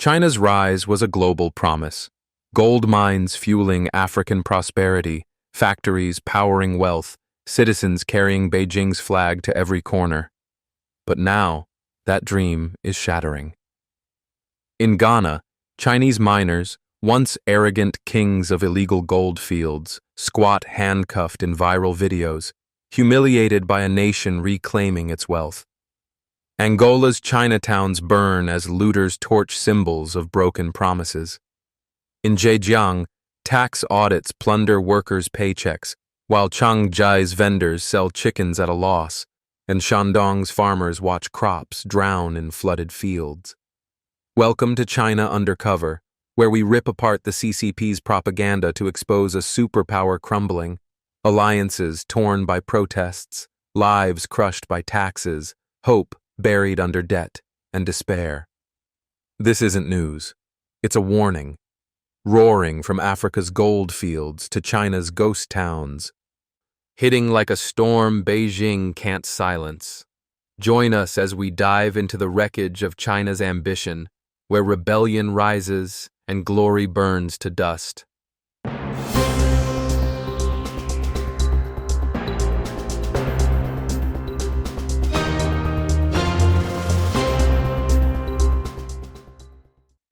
China's rise was a global promise. Gold mines fueling African prosperity, factories powering wealth, citizens carrying Beijing's flag to every corner. But now, that dream is shattering. In Ghana, Chinese miners, once arrogant kings of illegal gold fields, squat handcuffed in viral videos, humiliated by a nation reclaiming its wealth. Angola's Chinatowns burn as looters torch symbols of broken promises. In Zhejiang, tax audits plunder workers' paychecks, while Changji's vendors sell chickens at a loss, and Shandong's farmers watch crops drown in flooded fields. Welcome to China Undercover, where we rip apart the CCP's propaganda to expose a superpower crumbling, alliances torn by protests, lives crushed by taxes, hope buried under debt and despair. This isn't news. It's a warning. Roaring from Africa's gold fields to China's ghost towns. Hitting like a storm Beijing can't silence. Join us as we dive into the wreckage of China's ambition, where rebellion rises and glory burns to dust.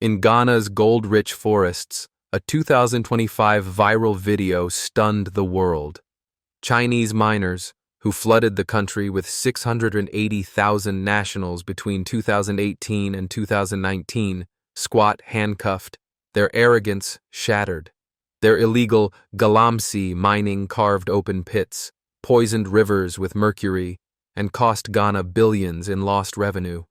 In Ghana's gold-rich forests, a 2025 viral video stunned the world. Chinese miners, who flooded the country with 680,000 nationals between 2018 and 2019, squat handcuffed, their arrogance shattered. Their illegal galamsey mining carved open pits, poisoned rivers with mercury, and cost Ghana billions in lost revenue.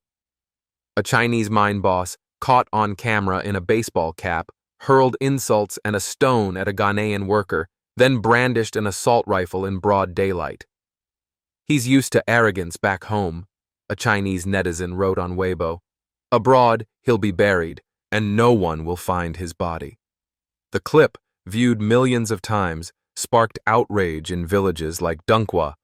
A Chinese mine boss, caught on camera in a baseball cap, hurled insults and a stone at a Ghanaian worker, then brandished an assault rifle in broad daylight. "He's used to arrogance back home," a Chinese netizen wrote on Weibo. "Abroad, he'll be buried, and no one will find his body." The clip, viewed millions of times, sparked outrage in villages like Dunkwa,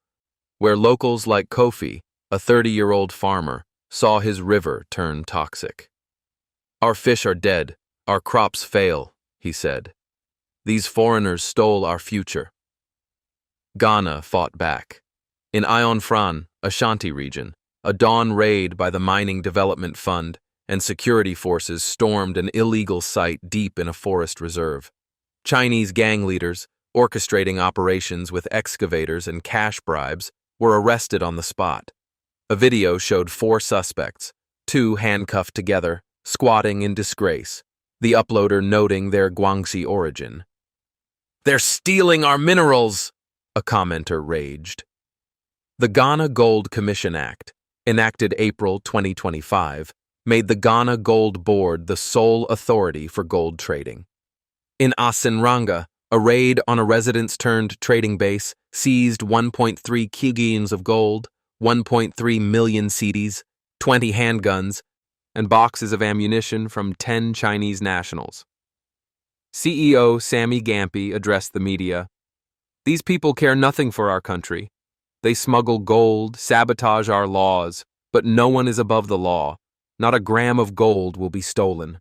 where locals like Kofi, a 30-year-old farmer, saw his river turn toxic. "Our fish are dead, our crops fail," he said. "These foreigners stole our future." Ghana fought back. In Ionfran, Ashanti region, a dawn raid by the Mining Development Fund and security forces stormed an illegal site deep in a forest reserve. Chinese gang leaders, orchestrating operations with excavators and cash bribes, were arrested on the spot. A video showed 4 suspects, 2 handcuffed together, squatting in disgrace, the uploader noting their Guangxi origin. "They're stealing our minerals!" a commenter raged. The Ghana Gold Commission Act, enacted April 2025, made the Ghana Gold Board the sole authority for gold trading. In Asinranga, a raid on a residence-turned-trading base seized 1.3 kilograms of gold, 1.3 million cedis, 20 handguns, and boxes of ammunition from 10 Chinese nationals. CEO Sammy Gampy addressed the media. "These people care nothing for our country. They smuggle gold, sabotage our laws, but no one is above the law. Not a gram of gold will be stolen."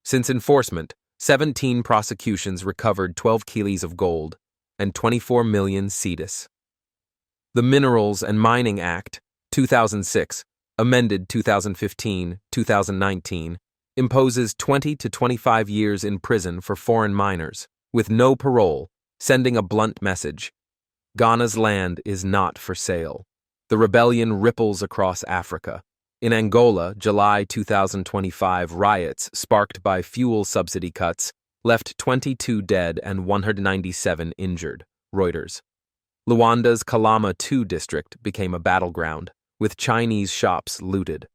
Since enforcement, 17 prosecutions recovered 12 kilos of gold and 24 million cedis. The Minerals and Mining Act, 2006, amended 2015-2019, imposes 20 to 25 years in prison for foreign miners, with no parole, sending a blunt message. Ghana's land is not for sale. The rebellion ripples across Africa. In Angola, July 2025 riots sparked by fuel subsidy cuts left 22 dead and 197 injured, Reuters. Luanda's Kalama II district became a battleground, with Chinese shops looted.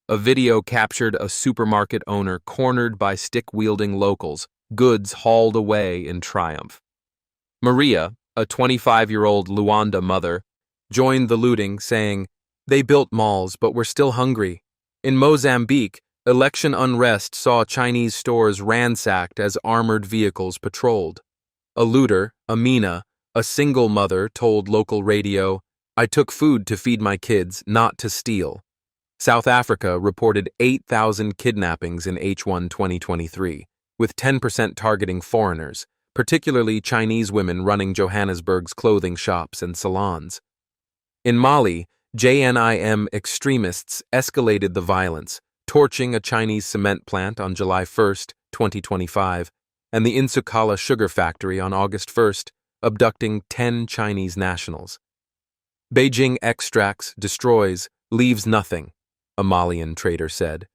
A video captured a supermarket owner cornered by stick-wielding locals, goods hauled away in triumph. Maria, a 25-year-old Luanda mother, joined the looting, saying, "They built malls, but we're still hungry." In Mozambique, election unrest saw Chinese stores ransacked as armored vehicles patrolled. A looter, Amina, a single mother, told local radio, "I took food to feed my kids, not to steal." South Africa reported 8,000 kidnappings in H1 2023, with 10% targeting foreigners, particularly Chinese women running Johannesburg's clothing shops and salons. In Mali, JNIM extremists escalated the violence, torching a Chinese cement plant on July 1, 2025, and the Insukala sugar factory on August 1, abducting 10 Chinese nationals. Beijing extracts, destroys, leaves nothing, a Malian trader said.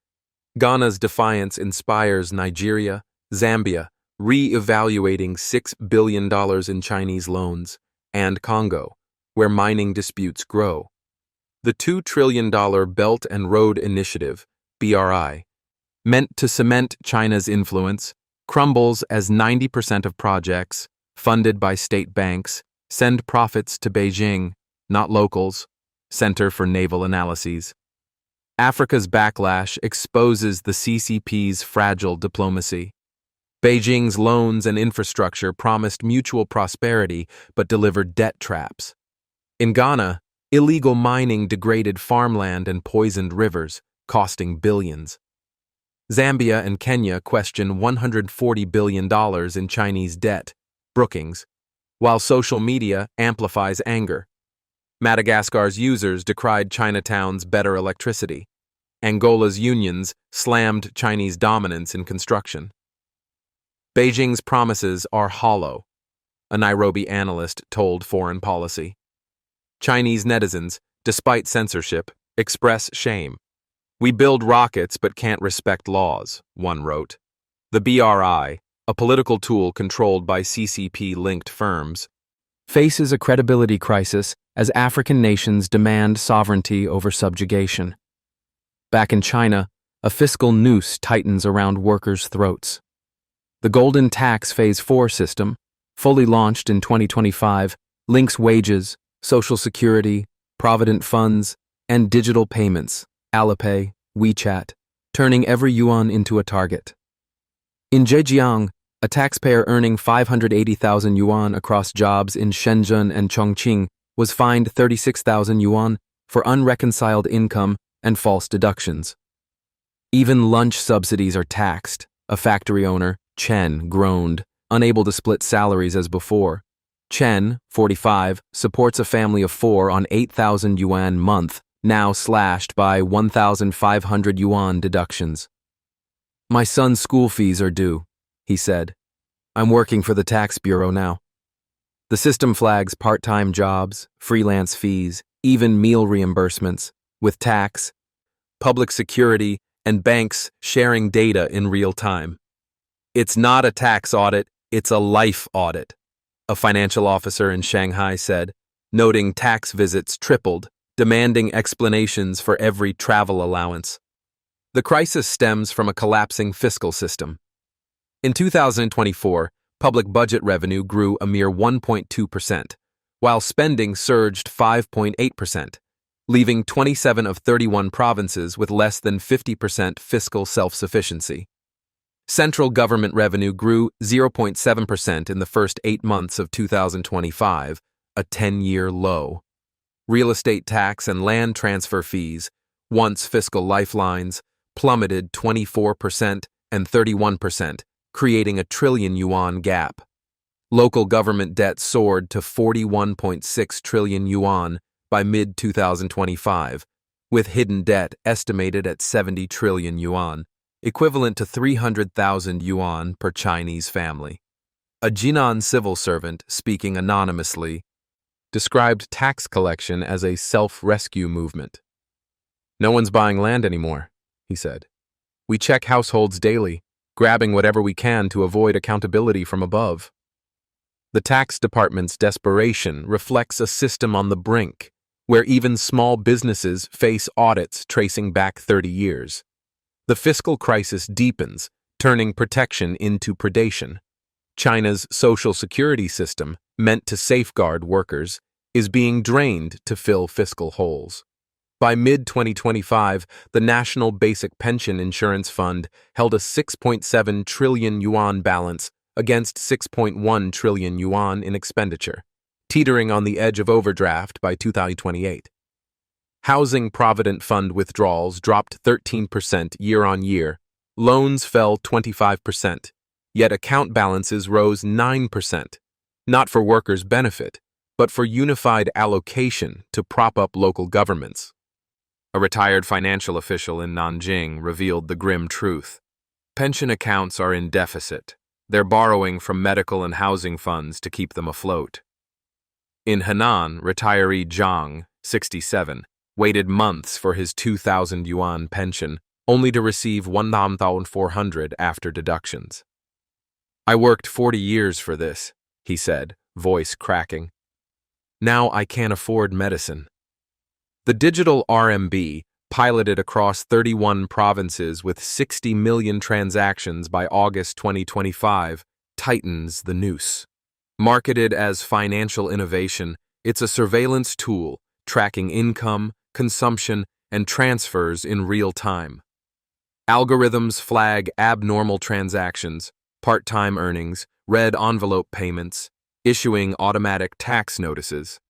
Ghana's defiance inspires Nigeria, Zambia, re-evaluating $6 billion in Chinese loans, and Congo, where mining disputes grow. The $2 trillion Belt and Road Initiative, BRI, meant to cement China's influence, crumbles as 90% of projects, funded by state banks, send profits to Beijing, not locals, Center for Naval Analyses. Africa's backlash exposes the CCP's fragile diplomacy. Beijing's loans and infrastructure promised mutual prosperity but delivered debt traps. In Ghana, illegal mining degraded farmland and poisoned rivers, costing billions. Zambia and Kenya question $140 billion in Chinese debt, Brookings, while social media amplifies anger. Madagascar's users decried Chinatown's better electricity. Angola's unions slammed Chinese dominance in construction. Beijing's promises are hollow, a Nairobi analyst told Foreign Policy. Chinese netizens, despite censorship, express shame. We build rockets but can't respect laws, one wrote. The BRI, a political tool controlled by CCP-linked firms, faces a credibility crisis as African nations demand sovereignty over subjugation. Back in China, a fiscal noose tightens around workers' throats. The Golden Tax Phase 4 system, fully launched in 2025, links wages, Social Security, Provident Funds, and digital payments, Alipay, WeChat, turning every yuan into a target. In Zhejiang, a taxpayer earning 580,000 yuan across jobs in Shenzhen and Chongqing was fined 36,000 yuan for unreconciled income and false deductions. Even lunch subsidies are taxed, a factory owner, Chen, groaned, unable to split salaries as before. Chen, 45, supports a family of 4 on 8,000 yuan month, now slashed by 1,500 yuan deductions. My son's school fees are due, he said. I'm working for the tax bureau now. The system flags part-time jobs, freelance fees, even meal reimbursements, with tax, public security, and banks sharing data in real time. It's not a tax audit, it's a life audit, a financial officer in Shanghai said, noting tax visits tripled, demanding explanations for every travel allowance. The crisis stems from a collapsing fiscal system. In 2024, public budget revenue grew a mere 1.2%, while spending surged 5.8%, leaving 27 of 31 provinces with less than 50% fiscal self-sufficiency. Central government revenue grew 0.7% in the first 8 months of 2025, a 10-year low. Real estate tax and land transfer fees, once fiscal lifelines, plummeted 24% and 31%, creating a trillion yuan gap. Local government debt soared to 41.6 trillion yuan by mid-2025, with hidden debt estimated at 70 trillion yuan, equivalent to 300,000 yuan per Chinese family. A Jinan civil servant, speaking anonymously, described tax collection as a self-rescue movement. No one's buying land anymore, he said. We check households daily, grabbing whatever we can to avoid accountability from above. The tax department's desperation reflects a system on the brink, where even small businesses face audits tracing back 30 years. The fiscal crisis deepens, turning protection into predation. China's social security system, meant to safeguard workers, is being drained to fill fiscal holes. By mid-2025, the National Basic Pension Insurance Fund held a 6.7 trillion yuan balance against 6.1 trillion yuan in expenditure, teetering on the edge of overdraft by 2028. Housing Provident Fund withdrawals dropped 13% year-on-year. Loans fell 25%, yet account balances rose 9%, not for workers' benefit, but for unified allocation to prop up local governments. A retired financial official in Nanjing revealed the grim truth. Pension accounts are in deficit. They're borrowing from medical and housing funds to keep them afloat. In Henan, retiree Zhang, 67, waited months for his 2,000 yuan pension, only to receive 1,400 after deductions. "I worked 40 years for this," he said, voice cracking. "Now I can't afford medicine." The digital RMB, piloted across 31 provinces with 60 million transactions by August 2025, tightens the noose. Marketed as financial innovation, it's a surveillance tool tracking income, consumption, and transfers in real time. Algorithms flag abnormal transactions, part-time earnings, red envelope payments, issuing automatic tax notices.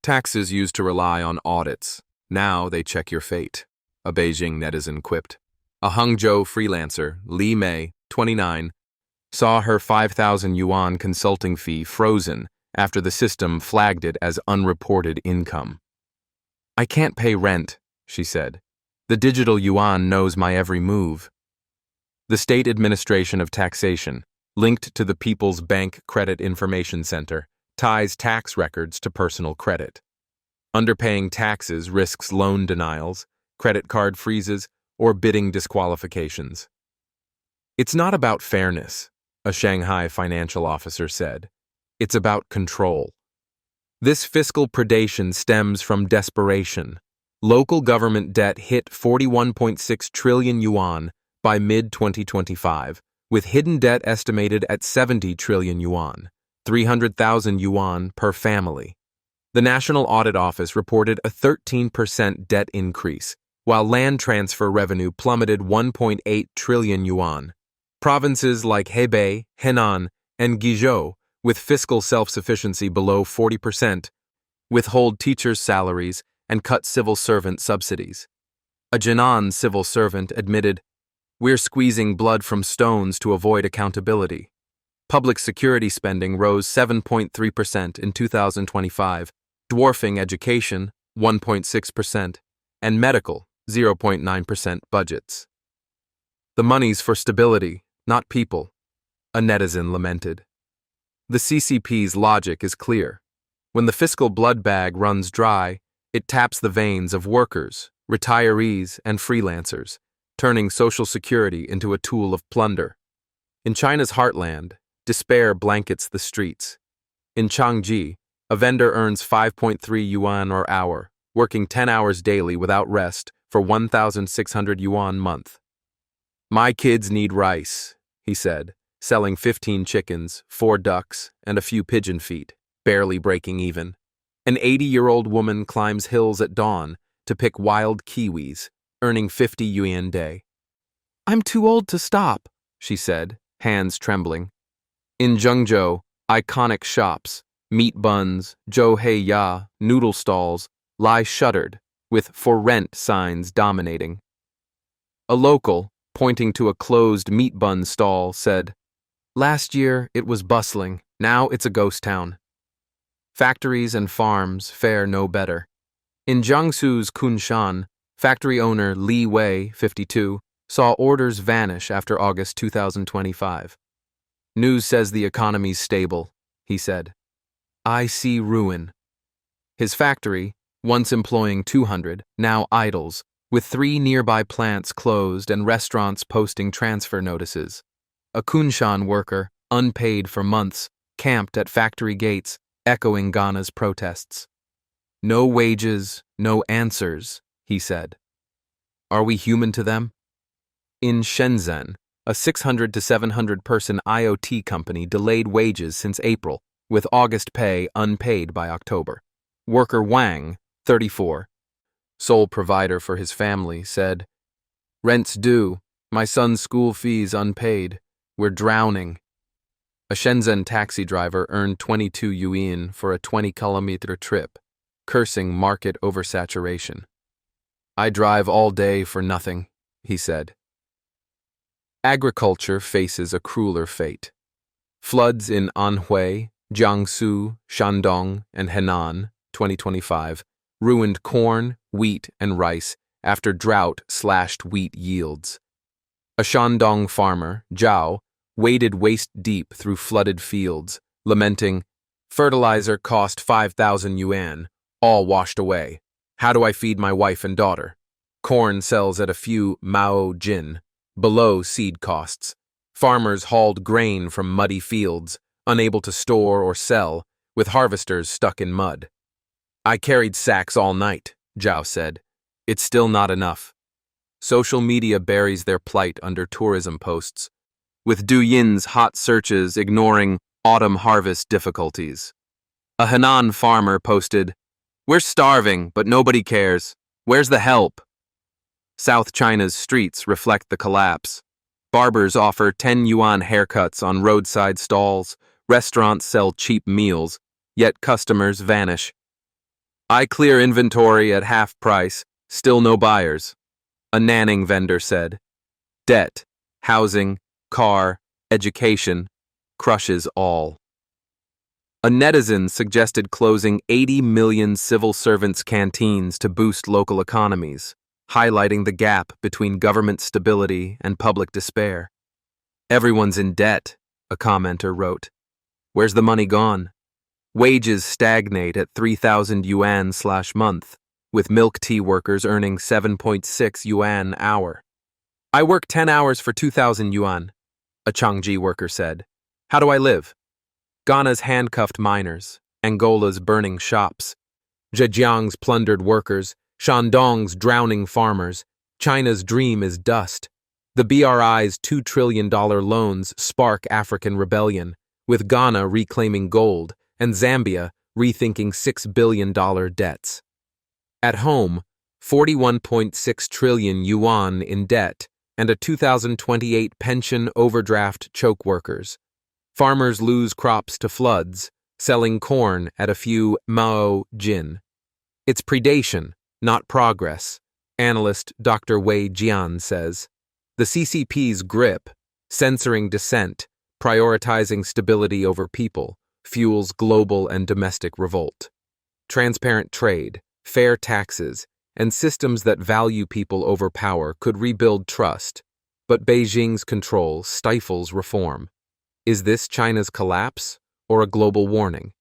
Taxes used to rely on audits. Now they check your fate, a Beijing netizen quipped. A Hangzhou freelancer, Li Mei, 29, saw her 5,000 yuan consulting fee frozen after the system flagged it as unreported income. "I can't pay rent," she said. "The digital yuan knows my every move." The State Administration of Taxation, linked to the People's Bank Credit Information Center, ties tax records to personal credit. Underpaying taxes risks loan denials, credit card freezes, or bidding disqualifications. "It's not about fairness," a Shanghai financial officer said. "It's about control." This fiscal predation stems from desperation. Local government debt hit 41.6 trillion yuan by mid-2025, with hidden debt estimated at 70 trillion yuan, 300,000 yuan per family. The National Audit Office reported a 13% debt increase, while land transfer revenue plummeted 1.8 trillion yuan. Provinces like Hebei, Henan, and Guizhou, with fiscal self-sufficiency below 40%, withhold teachers' salaries and cut civil servant subsidies. A Jinan civil servant admitted, "We're squeezing blood from stones to avoid accountability." Public security spending rose 7.3% in 2025, dwarfing education, 1.6%, and medical, 0.9% budgets. "The money's for stability, not people," a netizen lamented. The CCP's logic is clear. When the fiscal blood bag runs dry, it taps the veins of workers, retirees, and freelancers, turning Social Security into a tool of plunder. In China's heartland, despair blankets the streets. In Changji, a vendor earns 5.3 yuan per hour, working 10 hours daily without rest for 1,600 yuan month. "My kids need rice," he said, selling 15 chickens, 4 ducks, and a few pigeon feet, barely breaking even. An 80-year-old woman climbs hills at dawn to pick wild kiwis, earning 50 yuan a day. "I'm too old to stop," she said, hands trembling. In Zhengzhou, iconic shops, meat buns, zhou hei ya, noodle stalls, lie shuttered, with "for rent" signs dominating. A local, pointing to a closed meat bun stall, said, "Last year it was bustling, now it's a ghost town." Factories and farms fare no better. In Jiangsu's Kunshan, factory owner Li Wei, 52, saw orders vanish after August 2025. "News says the economy's stable," he said. "I see ruin." His factory, once employing 200, now idles, with 3 nearby plants closed and restaurants posting transfer notices. A Kunshan worker, unpaid for months, camped at factory gates, echoing Ghana's protests. "No wages, no answers," he said. Are we human to them? In Shenzhen, a 600 to 700 person IoT company delayed wages since April, with August pay unpaid by October. Worker Wang, 34, sole provider for his family, said, "Rent's due, my son's school fees unpaid, we're drowning." A Shenzhen taxi driver earned 22 yuan for a 20-kilometer trip. cursing market oversaturation. "I drive all day for nothing," he said. Agriculture faces a crueler fate. Floods in Anhui, Jiangsu, Shandong, and Henan, 2025, ruined corn, wheat, and rice after drought slashed wheat yields. A Shandong farmer, Zhao, waded waist-deep through flooded fields, lamenting, "Fertilizer cost 5,000 yuan, all washed away. How do I feed my wife and daughter? Corn sells at a few mao jin, below seed costs. Farmers hauled grain from muddy fields, unable to store or sell, with harvesters stuck in mud. I carried sacks all night," Zhao said. "It's still not enough." Social media buries their plight under tourism posts, with Douyin's hot searches ignoring autumn harvest difficulties. A Henan farmer posted, "We're starving, but nobody cares. Where's the help?" South China's streets reflect the collapse. Barbers offer 10 yuan haircuts on roadside stalls, restaurants sell cheap meals, yet customers vanish. "I clear inventory at half price, still no buyers," a Nanning vendor said. Debt, housing, car, education, crushes all. A netizen suggested closing 80 million civil servants' canteens to boost local economies, highlighting the gap between government stability and public despair. "Everyone's in debt," a commenter wrote. "Where's the money gone?" Wages stagnate at 3,000 yuan/month, with milk tea workers earning 7.6 yuan hour. "I work 10 hours for 2,000 yuan, a Changji worker said. "How do I live?" Ghana's handcuffed miners, Angola's burning shops, Zhejiang's plundered workers, Shandong's drowning farmers. China's dream is dust. The BRI's $2 trillion loans spark African rebellion, with Ghana reclaiming gold and Zambia rethinking $6 billion debts. At home, 41.6 trillion yuan in debt and a 2028 pension overdraft choke workers. Farmers lose crops to floods, selling corn at a few mao jin. It's predation, not progress, analyst Dr. Wei Jian says. The CCP's grip, censoring dissent, prioritizing stability over people, fuels global and domestic revolt. Transparent trade, fair taxes, and systems that value people over power could rebuild trust, but Beijing's control stifles reform. Is this China's collapse or a global warning?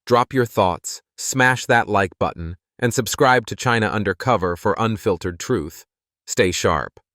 Drop your thoughts, smash that like button, and subscribe to China Undercover for unfiltered truth. Stay sharp.